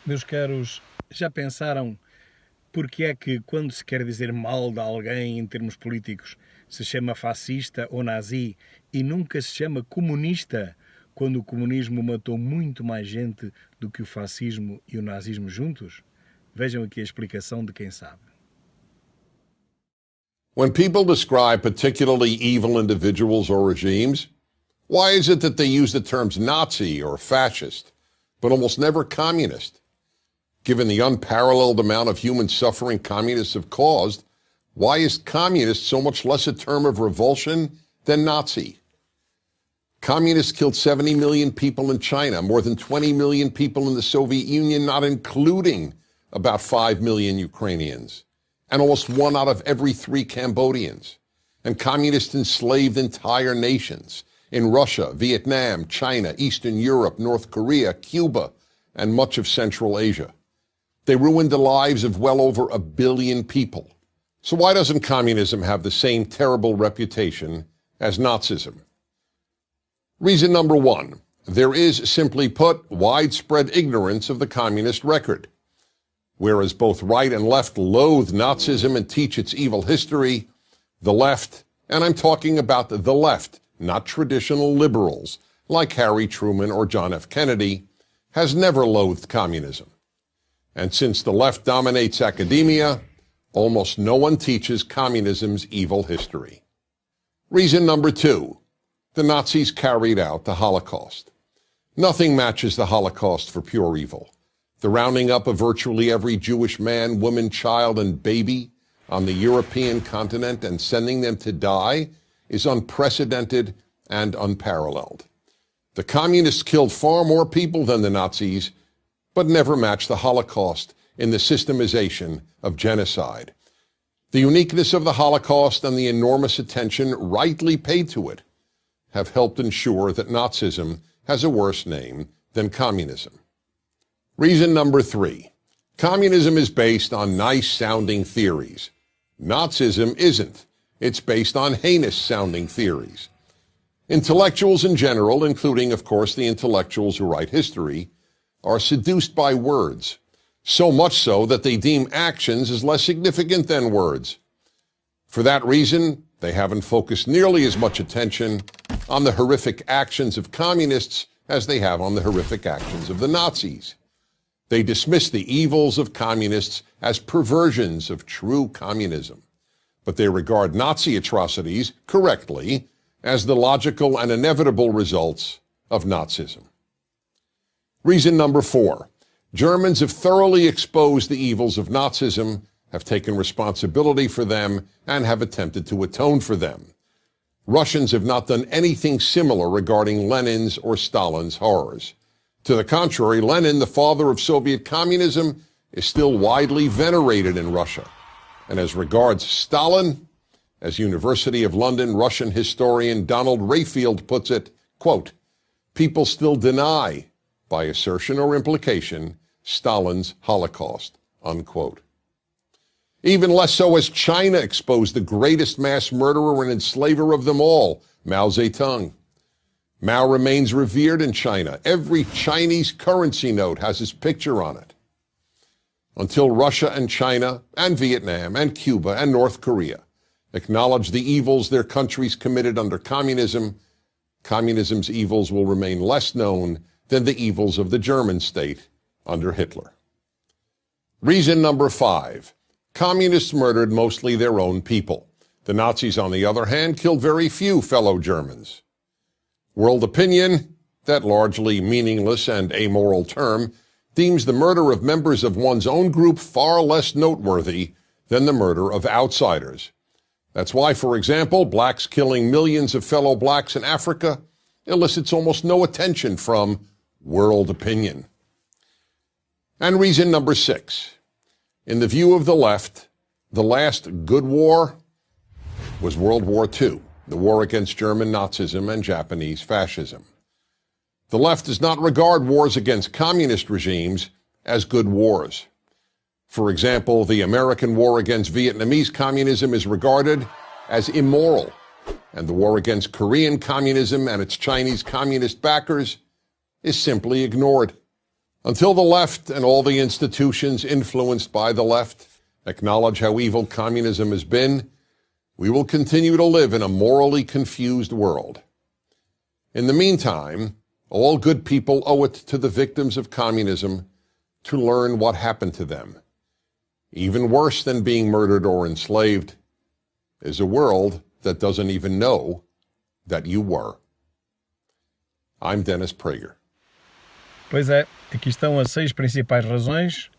Meus caros, já pensaram porque é que, quando se quer dizer mal de alguém em termos políticos, se chama fascista ou nazi e nunca se chama comunista, quando o comunismo matou muito mais gente do que o fascismo e o nazismo juntos? Vejam aqui a explicação de quem sabe. When people describe particularly evil individuals or regimes, why is it that they use the terms Nazi or fascist, but almost never communist? Given the unparalleled amount of human suffering communists have caused, why is communist so much less a term of revulsion than Nazi? Communists killed 70 million people in China, more than 20 million people in the Soviet Union, not including about 5 million Ukrainians, and almost 1 out of every 3 Cambodians. And communists enslaved entire nations in Russia, Vietnam, China, Eastern Europe, North Korea, Cuba, and much of Central Asia. They ruined the lives of well over 1 billion people. So why doesn't communism have the same terrible reputation as Nazism? Reason number 1, there is, simply put, widespread ignorance of the communist record. Whereas both right and left loathe Nazism and teach its evil history, the left, and I'm talking about the left, not traditional liberals like Harry Truman or John F. Kennedy, has never loathed communism. And since the left dominates academia, almost no one teaches communism's evil history. Reason number 2, the Nazis carried out the Holocaust. Nothing matches the Holocaust for pure evil. The rounding up of virtually every Jewish man, woman, child, and baby on the European continent and sending them to die is unprecedented and unparalleled. The communists killed far more people than the Nazis, but never matched the Holocaust in the systemization of genocide. The uniqueness of the Holocaust and the enormous attention rightly paid to it have helped ensure that Nazism has a worse name than communism. Reason number 3, communism is based on nice-sounding theories. Nazism isn't. It's based on heinous-sounding theories. Intellectuals in general, including, of course, the intellectuals who write history, are seduced by words, so much so that they deem actions as less significant than words. For that reason, they haven't focused nearly as much attention on the horrific actions of communists as they have on the horrific actions of the Nazis. They dismiss the evils of communists as perversions of true communism, but they regard Nazi atrocities, correctly, as the logical and inevitable results of Nazism. Reason number 4, Germans have thoroughly exposed the evils of Nazism, have taken responsibility for them, and have attempted to atone for them. Russians have not done anything similar regarding Lenin's or Stalin's horrors. To the contrary, Lenin, the father of Soviet communism, is still widely venerated in Russia. And as regards Stalin, as University of London Russian historian Donald Rayfield puts it, quote, people still deny, by assertion or implication, Stalin's Holocaust, unquote. Even less so as China exposed the greatest mass murderer and enslaver of them all, Mao Zedong. Mao remains revered in China. Every Chinese currency note has his picture on it. Until Russia and China and Vietnam and Cuba and North Korea acknowledge the evils their countries committed under communism, communism's evils will remain less known than the evils of the German state under Hitler. Reason number 5, communists murdered mostly their own people. The Nazis, on the other hand, killed very few fellow Germans. World opinion, that largely meaningless and amoral term, deems the murder of members of one's own group far less noteworthy than the murder of outsiders. That's why, for example, blacks killing millions of fellow blacks in Africa elicits almost no attention from world opinion. And reason number 6, in the view of the left, the last good war was World War II, the war against German Nazism and Japanese fascism. The left does not regard wars against communist regimes as good wars. For example, the American war against Vietnamese communism is regarded as immoral, and the war against Korean communism and its Chinese communist backers is simply ignored. Until the left and all the institutions influenced by the left acknowledge how evil communism has been, we will continue to live in a morally confused world. In the meantime, all good people owe it to the victims of communism to learn what happened to them. Even worse than being murdered or enslaved is a world that doesn't even know that you were. I'm Dennis Prager. Pois é, aqui estão as 6 principais razões,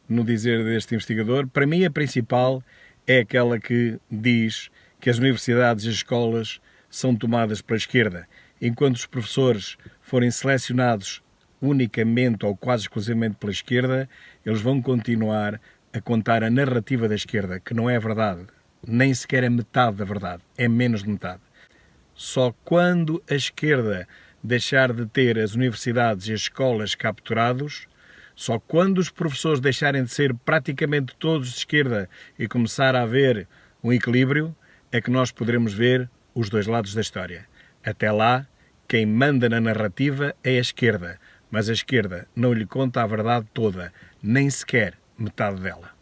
no dizer deste investigador. Para mim, a principal é aquela que diz que as universidades e as escolas são tomadas pela esquerda, enquanto os professores forem selecionados unicamente ou quase exclusivamente pela esquerda, eles vão continuar a contar a narrativa da esquerda, que não é verdade, nem sequer é metade da verdade, é menos de metade. Só quando a esquerda deixar de ter as universidades e as escolas capturados, só quando os professores deixarem de ser praticamente todos de esquerda e começar a haver um equilíbrio, é que nós poderemos ver os dois lados da história. Até lá, quem manda na narrativa é a esquerda, mas a esquerda não lhe conta a verdade toda, nem sequer metade dela.